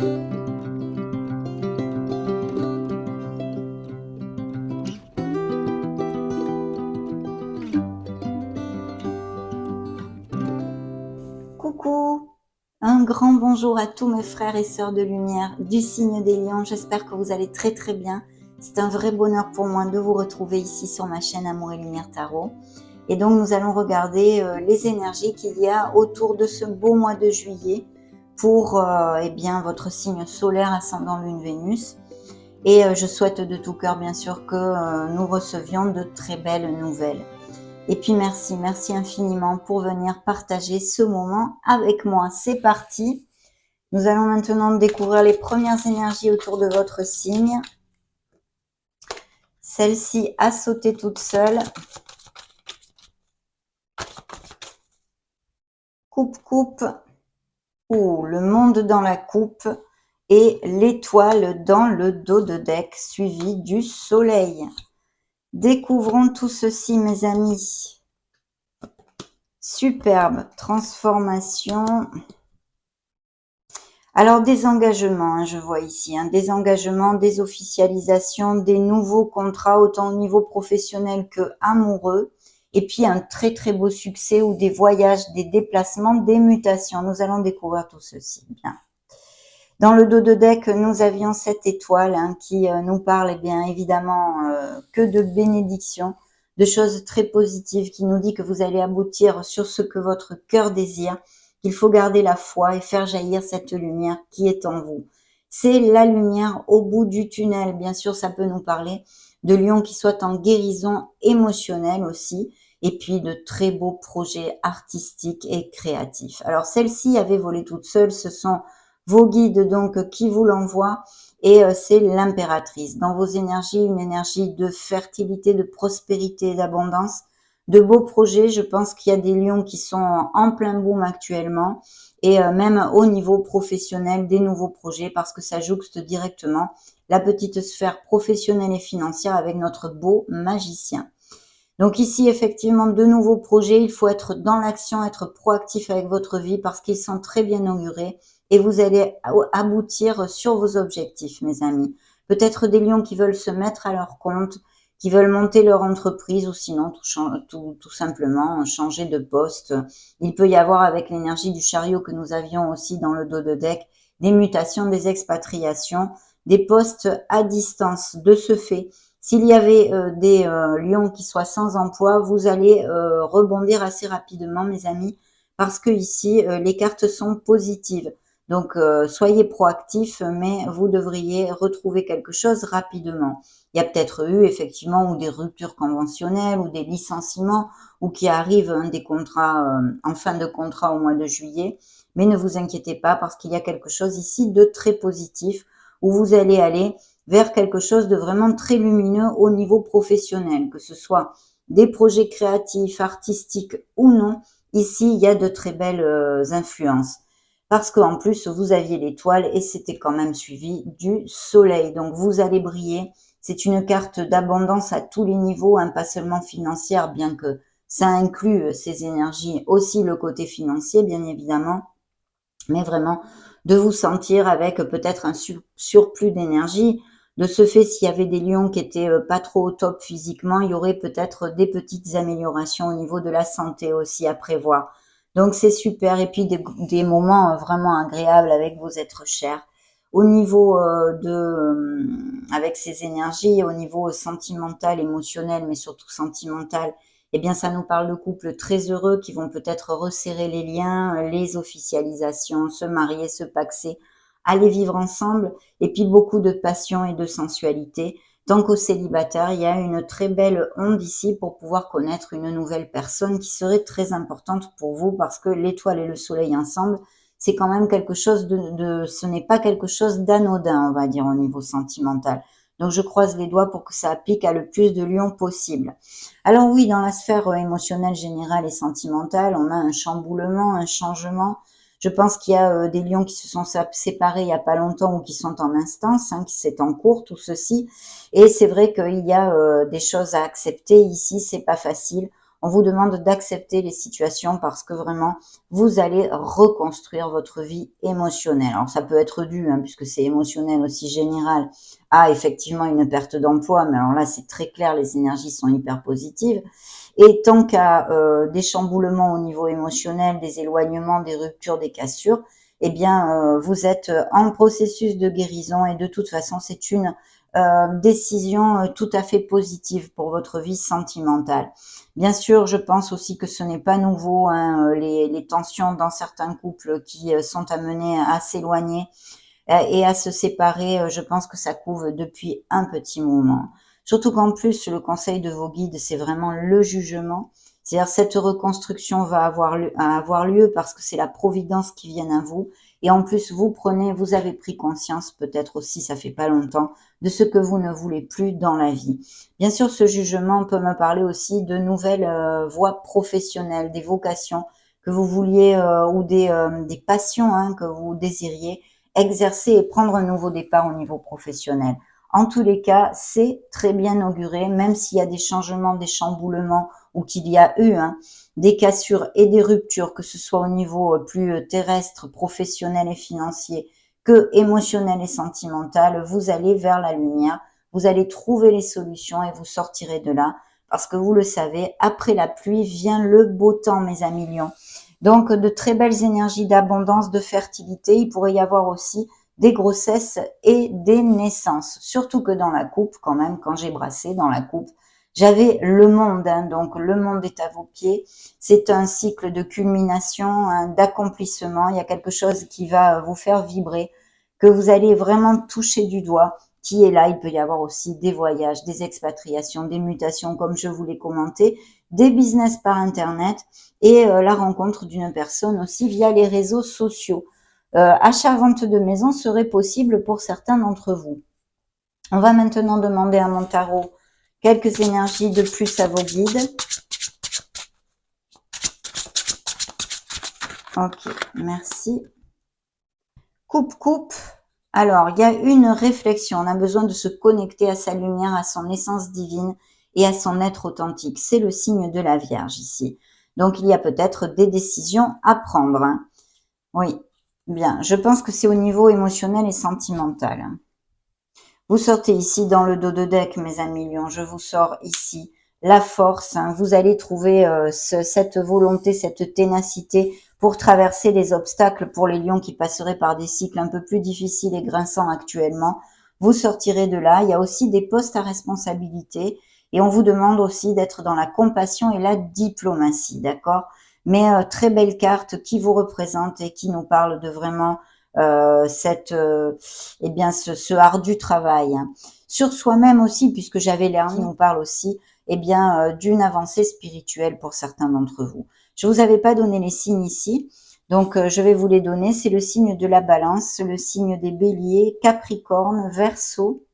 Coucou, un grand bonjour à tous mes frères et sœurs de lumière du signe des lions. J'espère que vous allez très très bien. C'est un vrai bonheur pour moi de vous retrouver ici sur ma chaîne Amour et Lumière Tarot. Et donc nous allons regarder les énergies qu'il y a autour de ce beau mois de juillet pour eh bien, votre signe solaire ascendant Lune Vénus. Et je souhaite de tout cœur bien sûr que nous recevions de très belles nouvelles. Et puis merci infiniment pour venir partager ce moment avec moi. C'est parti. Nous allons maintenant découvrir les premières énergies autour de votre signe. Celle-ci a sauté toute seule. Coupe. Ouh, le monde dans la coupe et l'étoile dans le dos de deck suivi du soleil. Découvrons tout ceci, mes amis. Superbe transformation. Alors, des engagements, je vois ici, des engagements, des officialisations, des nouveaux contrats, autant au niveau professionnel que amoureux. Et puis, un très, très beau succès ou des voyages, des déplacements, des mutations. Nous allons découvrir tout ceci. Bien. Dans le dos de deck, nous avions cette étoile qui nous parle, eh bien, évidemment, que de bénédictions, de choses très positives, qui nous dit que vous allez aboutir sur ce que votre cœur désire, qu'il faut garder la foi et faire jaillir cette lumière qui est en vous. C'est la lumière au bout du tunnel. Bien sûr, ça peut nous parler de lions qui soient en guérison émotionnelle aussi, et puis de très beaux projets artistiques et créatifs. Alors, celle-ci avait volé toute seule, ce sont vos guides donc qui vous l'envoient et c'est l'impératrice. Dans vos énergies, une énergie de fertilité, de prospérité, d'abondance, de beaux projets. Je pense qu'il y a des lions qui sont en plein boom actuellement et même au niveau professionnel, des nouveaux projets parce que ça jouxte directement la petite sphère professionnelle et financière avec notre beau magicien. Donc ici, effectivement, de nouveaux projets. Il faut être dans l'action, être proactif avec votre vie parce qu'ils sont très bien augurés et vous allez aboutir sur vos objectifs, mes amis. Peut-être des lions qui veulent se mettre à leur compte, qui veulent monter leur entreprise ou sinon tout simplement changer de poste. Il peut y avoir avec l'énergie du chariot que nous avions aussi dans le dos de deck, des mutations, des expatriations, des postes à distance. De ce fait, s'il y avait des lions qui soient sans emploi, vous allez rebondir assez rapidement, mes amis, parce que ici, les cartes sont positives. Donc, soyez proactifs, mais vous devriez retrouver quelque chose rapidement. Il y a peut-être eu effectivement ou des ruptures conventionnelles ou des licenciements ou qui arrivent des contrats en fin de contrat au mois de juillet. Mais ne vous inquiétez pas parce qu'il y a quelque chose ici de très positif où vous allez aller vers quelque chose de vraiment très lumineux au niveau professionnel, que ce soit des projets créatifs, artistiques ou non. Ici, il y a de très belles influences parce qu'en plus, vous aviez l'étoile et c'était quand même suivi du soleil. Donc, vous allez briller. C'est une carte d'abondance à tous les niveaux, pas seulement financière, bien que ça inclut ces énergies, aussi le côté financier, bien évidemment, mais vraiment de vous sentir avec peut-être un surplus d'énergie. De ce fait, s'il y avait des lions qui étaient pas trop au top physiquement, il y aurait peut-être des petites améliorations au niveau de la santé aussi à prévoir. Donc c'est super. Et puis des moments vraiment agréables avec vos êtres chers. Au niveau avec ces énergies, au niveau sentimental, émotionnel, mais surtout sentimental, eh bien, ça nous parle de couples très heureux qui vont peut-être resserrer les liens, les officialisations, se marier, se paxer, aller vivre ensemble, et puis beaucoup de passion et de sensualité. Tant qu'aux célibataires, il y a une très belle onde ici pour pouvoir connaître une nouvelle personne qui serait très importante pour vous parce que l'étoile et le soleil ensemble, c'est quand même quelque chose ce n'est pas quelque chose d'anodin, on va dire, au niveau sentimental. Donc, je croise les doigts pour que ça applique à le plus de lions possible. Alors oui, dans la sphère émotionnelle, générale et sentimentale, on a un chamboulement, un changement. Je pense qu'il y a des lions qui se sont séparés il n'y a pas longtemps ou qui sont en instance, qui c'est en cours, tout ceci. Et c'est vrai qu'il y a des choses à accepter ici, c'est pas facile. On vous demande d'accepter les situations parce que vraiment, vous allez reconstruire votre vie émotionnelle. Alors, ça peut être dû, puisque c'est émotionnel aussi général, à effectivement une perte d'emploi. Mais alors là, c'est très clair, les énergies sont hyper positives. Et tant qu'à des chamboulements au niveau émotionnel, des éloignements, des ruptures, des cassures, eh bien, vous êtes en processus de guérison et de toute façon, c'est une décision tout à fait positive pour votre vie sentimentale. Bien sûr, je pense aussi que ce n'est pas nouveau, les tensions dans certains couples qui sont amenés à s'éloigner et à se séparer, je pense que ça couve depuis un petit moment. Surtout qu'en plus, le conseil de vos guides, c'est vraiment le jugement. C'est-à-dire cette reconstruction va avoir lieu parce que c'est la providence qui vient à vous. Et en plus, vous avez pris conscience, peut-être aussi, ça fait pas longtemps, de ce que vous ne voulez plus dans la vie. Bien sûr, ce jugement peut me parler aussi de nouvelles voies professionnelles, des vocations que vous vouliez ou des passions que vous désiriez exercer et prendre un nouveau départ au niveau professionnel. En tous les cas, c'est très bien auguré, même s'il y a des changements, des chamboulements ou qu'il y a eu des cassures et des ruptures, que ce soit au niveau plus terrestre, professionnel et financier, que émotionnel et sentimental, vous allez vers la lumière, vous allez trouver les solutions et vous sortirez de là. Parce que vous le savez, après la pluie vient le beau temps, mes amis lions. Donc, de très belles énergies d'abondance, de fertilité. Il pourrait y avoir aussi des grossesses et des naissances. Surtout que dans la coupe, quand même, quand j'ai brassé dans la coupe, j'avais le monde. Donc, le monde est à vos pieds. C'est un cycle de culmination, d'accomplissement. Il y a quelque chose qui va vous faire vibrer, que vous allez vraiment toucher du doigt, qui est là. Il peut y avoir aussi des voyages, des expatriations, des mutations, comme je vous l'ai commenté, des business par Internet et la rencontre d'une personne aussi via les réseaux sociaux. Achat-vente de maison serait possible pour certains d'entre vous. On va maintenant demander à mon tarot quelques énergies de plus à vos guides. Ok, merci. Coupe. Alors, il y a une réflexion. On a besoin de se connecter à sa lumière, à son essence divine et à son être authentique. C'est le signe de la Vierge ici. Donc, il y a peut-être des décisions à prendre. Oui, bien. Je pense que c'est au niveau émotionnel et sentimental. Vous sortez ici dans le dos de deck, mes amis lions. Je vous sors ici la force. Vous allez trouver cette volonté, cette ténacité pour traverser les obstacles pour les lions qui passeraient par des cycles un peu plus difficiles et grinçants actuellement. Vous sortirez de là. Il y a aussi des postes à responsabilité et on vous demande aussi d'être dans la compassion et la diplomatie, d'accord? Mais très belle carte qui vous représente et qui nous parle de vraiment ce ardu travail sur soi-même aussi, puisque j'avais l'air qui nous parle aussi d'une avancée spirituelle pour certains d'entre vous. Je vous avais pas donné les signes ici, donc je vais vous les donner. C'est le signe de la Balance, le signe des Béliers, Capricorne, Verseau,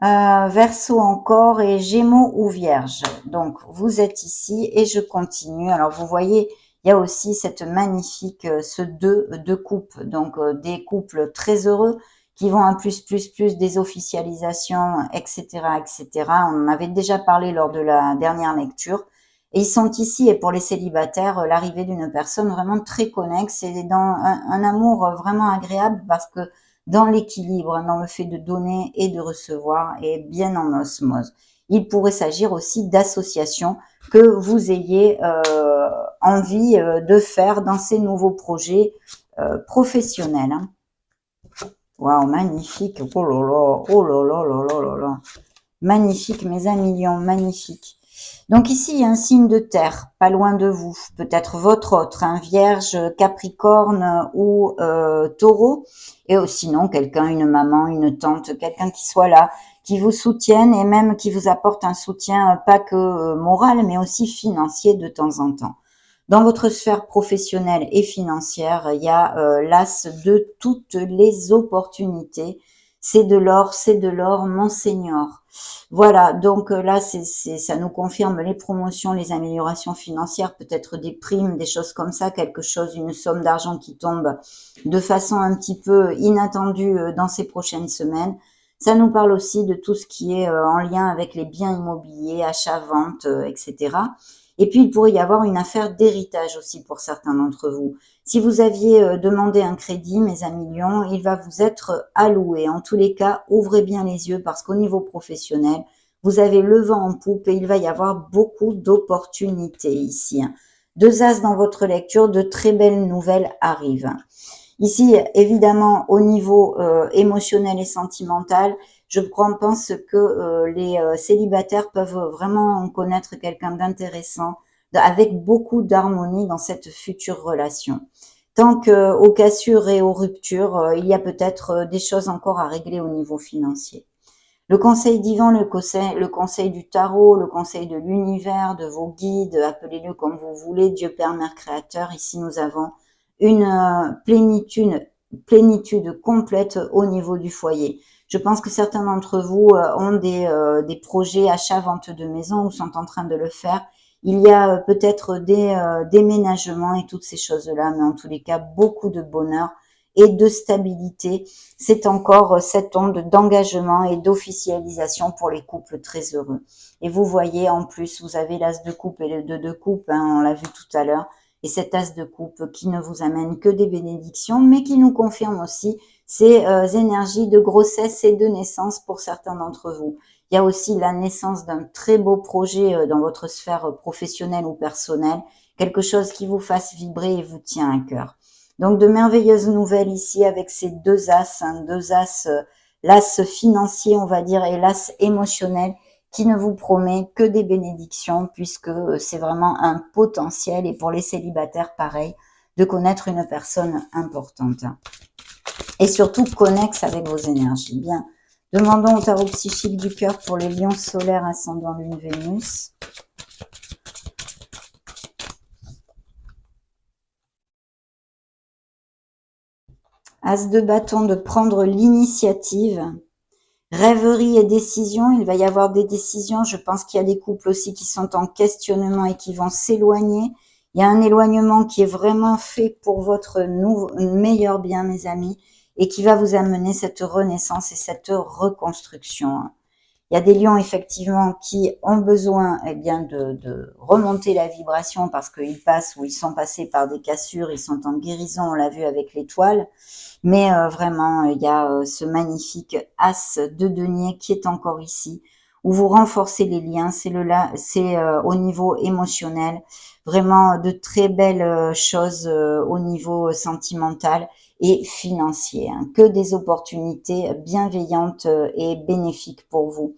Verseau encore et Gémeaux ou Vierge. Donc vous êtes ici et je continue. Alors vous voyez, il y a aussi cette magnifique, ce deux couples, donc des couples très heureux qui vont à plus, des officialisations, etc., etc. On en avait déjà parlé lors de la dernière lecture. Et ils sont ici, et pour les célibataires, l'arrivée d'une personne vraiment très connexe et dans un amour vraiment agréable parce que dans l'équilibre, dans le fait de donner et de recevoir et bien en osmose. Il pourrait s'agir aussi d'associations que vous ayez envie de faire dans ces nouveaux projets professionnels. Waouh, magnifique. Oh là là, oh là là là là là là. Magnifique, mes amis lions, magnifique. Donc ici, il y a un signe de terre, pas loin de vous. Peut-être votre autre, Vierge, Capricorne ou Taureau. Et sinon, quelqu'un, une maman, une tante, quelqu'un qui soit là, qui vous soutienne et même qui vous apporte un soutien pas que moral, mais aussi financier de temps en temps. Dans votre sphère professionnelle et financière, il y a l'as de toutes les opportunités. C'est de l'or, mon Seigneur. Voilà, donc là, ça nous confirme les promotions, les améliorations financières, peut-être des primes, des choses comme ça, quelque chose, une somme d'argent qui tombe de façon un petit peu inattendue dans ces prochaines semaines. Ça nous parle aussi de tout ce qui est en lien avec les biens immobiliers, achat, vente, etc. Et puis, il pourrait y avoir une affaire d'héritage aussi pour certains d'entre vous. Si vous aviez demandé un crédit, mes amis Lions, il va vous être alloué. En tous les cas, ouvrez bien les yeux parce qu'au niveau professionnel, vous avez le vent en poupe et il va y avoir beaucoup d'opportunités ici. Deux as dans votre lecture, de très belles nouvelles arrivent. Ici, évidemment, au niveau émotionnel et sentimental, je pense que les célibataires peuvent vraiment connaître quelqu'un d'intéressant, avec beaucoup d'harmonie dans cette future relation. Tant qu'aux cassures et aux ruptures, il y a peut-être des choses encore à régler au niveau financier. Le conseil divin, le conseil du tarot, le conseil de l'univers, de vos guides, appelez-le comme vous voulez, Dieu Père, Mère Créateur. Ici, nous avons une plénitude complète au niveau du foyer. Je pense que certains d'entre vous ont des projets achat-vente de maison ou sont en train de le faire. Il y a peut-être des déménagements et toutes ces choses-là, mais en tous les cas, beaucoup de bonheur et de stabilité. C'est encore cette onde d'engagement et d'officialisation pour les couples très heureux. Et vous voyez, en plus, vous avez l'as de coupe et le 2 de coupe, on l'a vu tout à l'heure, et cet as de coupe qui ne vous amène que des bénédictions, mais qui nous confirme aussi ces énergies de grossesse et de naissance pour certains d'entre vous. Il y a aussi la naissance d'un très beau projet dans votre sphère professionnelle ou personnelle, quelque chose qui vous fasse vibrer et vous tient à cœur. Donc de merveilleuses nouvelles ici avec ces deux as, l'as financier on va dire et l'as émotionnel qui ne vous promet que des bénédictions puisque c'est vraiment un potentiel et pour les célibataires pareil de connaître une personne importante et surtout connexe avec vos énergies. Bien, demandons au tarot psychique du cœur pour les lions solaires ascendant lune Vénus. As de bâton, de prendre l'initiative. Rêverie et décision, il va y avoir des décisions. Je pense qu'il y a des couples aussi qui sont en questionnement et qui vont s'éloigner. Il y a un éloignement qui est vraiment fait pour votre meilleur bien, mes amis, et qui va vous amener cette renaissance et cette reconstruction. Il y a des lions effectivement qui ont besoin bien de remonter la vibration parce qu'ils passent ou ils sont passés par des cassures, ils sont en guérison, on l'a vu avec l'étoile. Mais vraiment, il y a ce magnifique as de denier qui est encore ici, où vous renforcez les liens. C'est au niveau émotionnel, vraiment de très belles choses au niveau sentimental et financier. Que des opportunités bienveillantes et bénéfiques pour vous.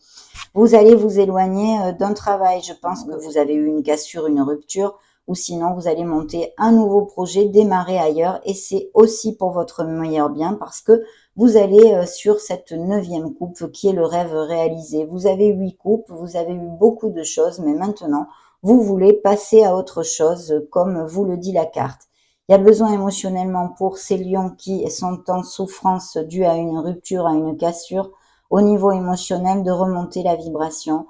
Vous allez vous éloigner d'un travail. Je pense que vous avez eu une cassure, une rupture, ou sinon vous allez monter un nouveau projet, démarrer ailleurs, et c'est aussi pour votre meilleur bien parce que vous allez sur cette 9e coupe qui est le rêve réalisé. Vous avez 8 coupes, vous avez eu beaucoup de choses, mais maintenant vous voulez passer à autre chose comme vous le dit la carte. Il y a besoin émotionnellement pour ces lions qui sont en souffrance due à une rupture, à une cassure, au niveau émotionnel, de remonter la vibration.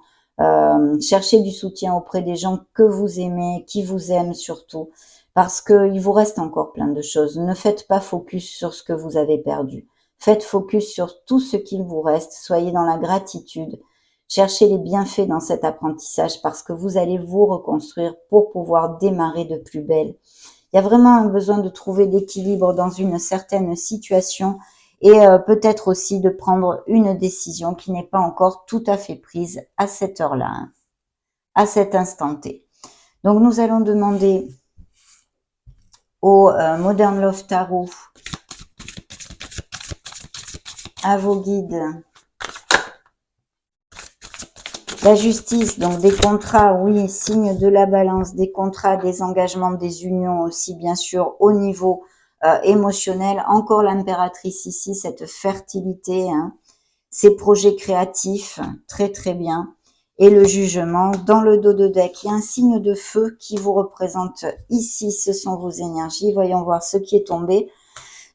Cherchez du soutien auprès des gens que vous aimez, qui vous aiment surtout, parce qu'il vous reste encore plein de choses. Ne faites pas focus sur ce que vous avez perdu. Faites focus sur tout ce qu'il vous reste. Soyez dans la gratitude. Cherchez les bienfaits dans cet apprentissage parce que vous allez vous reconstruire pour pouvoir démarrer de plus belle. Il y a vraiment un besoin de trouver l'équilibre dans une certaine situation et peut-être aussi de prendre une décision qui n'est pas encore tout à fait prise à cette heure-là, à cet instant T. Donc nous allons demander au Modern Love Tarot, à vos guides, la justice, donc des contrats, oui, signe de la balance, des contrats, des engagements, des unions aussi, bien sûr, au niveau émotionnel. Encore l'impératrice ici, cette fertilité, ces projets créatifs, très très bien. Et le jugement, dans le dos de deck, il y a un signe de feu qui vous représente ici, ce sont vos énergies. Voyons voir ce qui est tombé.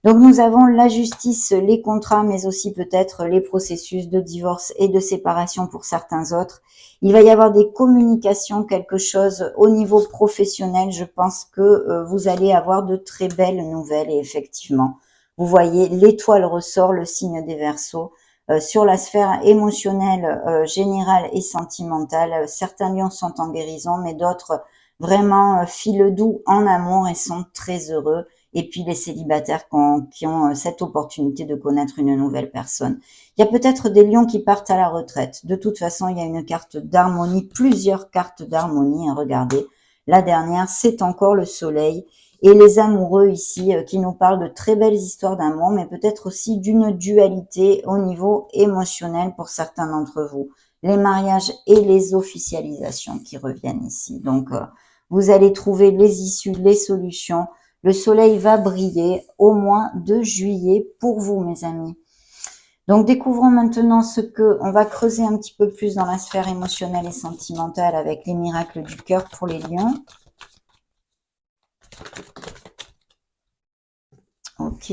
Donc nous avons la justice, les contrats, mais aussi peut-être les processus de divorce et de séparation pour certains autres. Il va y avoir des communications, quelque chose au niveau professionnel. Je pense que vous allez avoir de très belles nouvelles et effectivement, vous voyez, l'étoile ressort, le signe des Verseaux. sur la sphère émotionnelle, générale et sentimentale. Certains lions sont en guérison, mais d'autres vraiment filent doux en amour et sont très heureux. Et puis les célibataires qui ont cette opportunité de connaître une nouvelle personne. Il y a peut-être des lions qui partent à la retraite. De toute façon, il y a une carte d'harmonie, plusieurs cartes d'harmonie. Regardez, la dernière, c'est encore le soleil. Et les amoureux ici qui nous parlent de très belles histoires d'amour, mais peut-être aussi d'une dualité au niveau émotionnel pour certains d'entre vous. Les mariages et les officialisations qui reviennent ici. Donc, vous allez trouver les issues, les solutions. Le soleil va briller au mois de juillet pour vous, mes amis. Donc, découvrons maintenant on va creuser un petit peu plus dans la sphère émotionnelle et sentimentale avec les miracles du cœur pour les lions. Ok.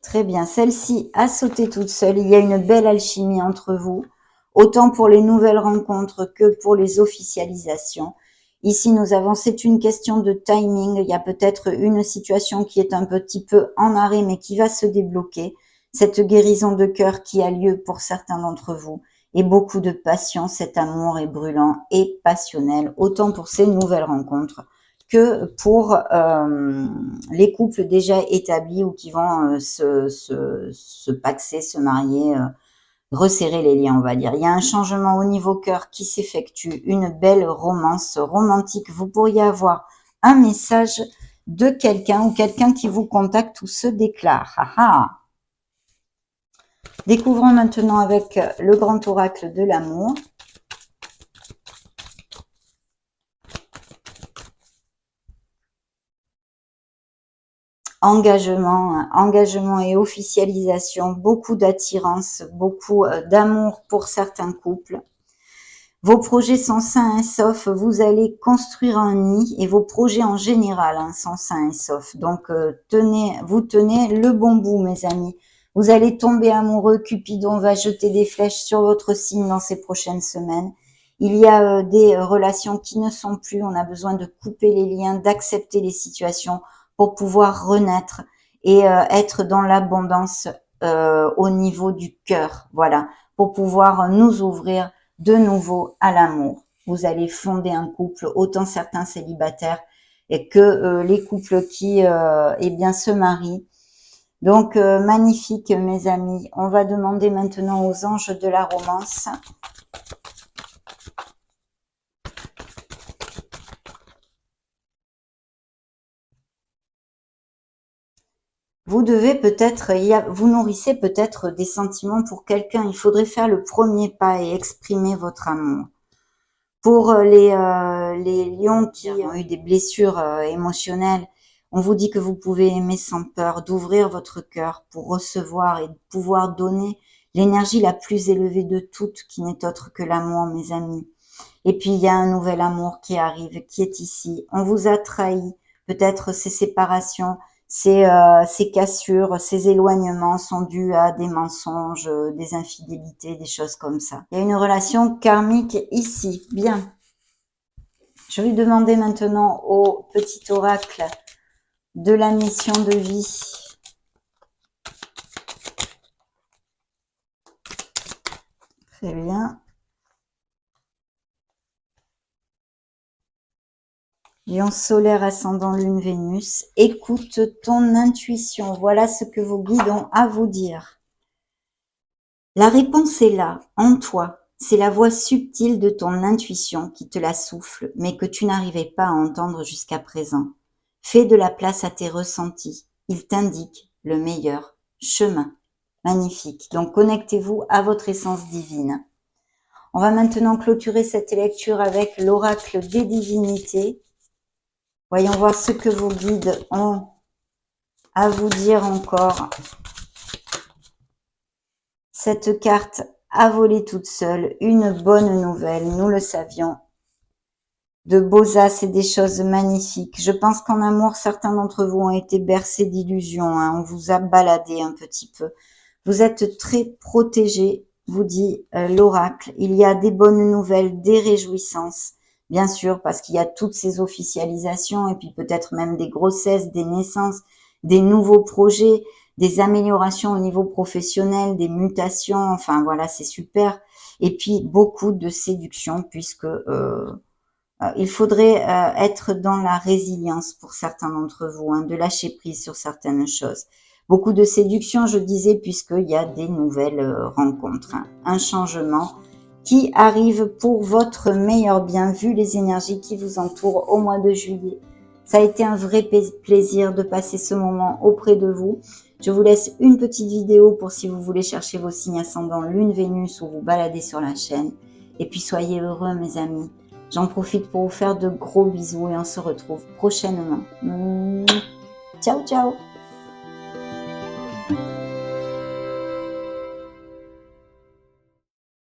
Très bien. Celle-ci a sauté toute seule. Il y a une belle alchimie entre vous, autant pour les nouvelles rencontres que pour les officialisations. Ici, nous avons, c'est une question de timing. Il y a peut-être une situation qui est un petit peu en arrêt, mais qui va se débloquer. Cette guérison de cœur qui a lieu pour certains d'entre vous. Et beaucoup de passion. Cet amour est brûlant et passionnel, autant pour ces nouvelles rencontres que pour les couples déjà établis ou qui vont se paxer, se marier, resserrer les liens, on va dire. Il y a un changement au niveau cœur qui s'effectue, une belle romance romantique. Vous pourriez avoir un message de quelqu'un ou quelqu'un qui vous contacte ou se déclare. Ah ah. Découvrons maintenant avec le grand oracle de l'amour. Engagement et officialisation, beaucoup d'attirance, beaucoup d'amour pour certains couples. Vos projets sont sains et saufs, vous allez construire un nid et vos projets en général sont sains et saufs. Donc vous tenez le bon bout, mes amis. Vous allez tomber amoureux, Cupidon va jeter des flèches sur votre signe dans ces prochaines semaines. Il y a des relations qui ne sont plus, on a besoin de couper les liens, d'accepter les situations pour pouvoir renaître et être dans l'abondance au niveau du cœur, voilà, pour pouvoir nous ouvrir de nouveau à l'amour. Vous allez fonder un couple, autant certains célibataires et que les couples qui eh bien se marient. Donc magnifique, mes amis. On va demander maintenant aux anges de la romance. Vous devez peut-être, vous nourrissez peut-être des sentiments pour quelqu'un. Il faudrait faire le premier pas et exprimer votre amour. Pour les lions qui ont eu des blessures émotionnelles, on vous dit que vous pouvez aimer sans peur, d'ouvrir votre cœur pour recevoir et de pouvoir donner l'énergie la plus élevée de toutes, qui n'est autre que l'amour, mes amis. Et puis, il y a un nouvel amour qui arrive, qui est ici. On vous a trahi. Peut-être ces séparations, ces cassures, ces éloignements sont dus à des mensonges, des infidélités, des choses comme ça. Il y a une relation karmique ici. Bien. Je vais demander maintenant au petit oracle de la mission de vie. Très bien. Lion solaire, ascendant Lune, Vénus. Écoute ton intuition. Voilà ce que vos guides ont à vous dire. La réponse est là, en toi. C'est la voix subtile de ton intuition qui te la souffle, mais que tu n'arrivais pas à entendre jusqu'à présent. Fais de la place à tes ressentis. Ils t'indiquent le meilleur chemin. Magnifique. Donc, connectez-vous à votre essence divine. On va maintenant clôturer cette lecture avec l'oracle des divinités. Voyons voir ce que vos guides ont à vous dire encore. Cette carte a volé toute seule. Une bonne nouvelle, nous le savions. De beaux as et des choses magnifiques. Je pense qu'en amour, certains d'entre vous ont été bercés d'illusions. On vous a baladé un petit peu. Vous êtes très protégés, vous dit l'oracle. Il y a des bonnes nouvelles, des réjouissances. Bien sûr, parce qu'il y a toutes ces officialisations et puis peut-être même des grossesses, des naissances, des nouveaux projets, des améliorations au niveau professionnel, des mutations, enfin voilà, c'est super. Et puis beaucoup de séduction puisque il faudrait être dans la résilience pour certains d'entre vous, hein, de lâcher prise sur certaines choses. Beaucoup de séduction, je disais, puisqu'il y a des nouvelles rencontres, hein, un changement qui arrive pour votre meilleur bien, vu les énergies qui vous entourent au mois de juillet. Ça a été un vrai plaisir de passer ce moment auprès de vous. Je vous laisse une petite vidéo pour si vous voulez chercher vos signes ascendants Lune, Vénus ou vous balader sur la chaîne. Et puis soyez heureux mes amis. J'en profite pour vous faire de gros bisous et on se retrouve prochainement. Ciao, ciao!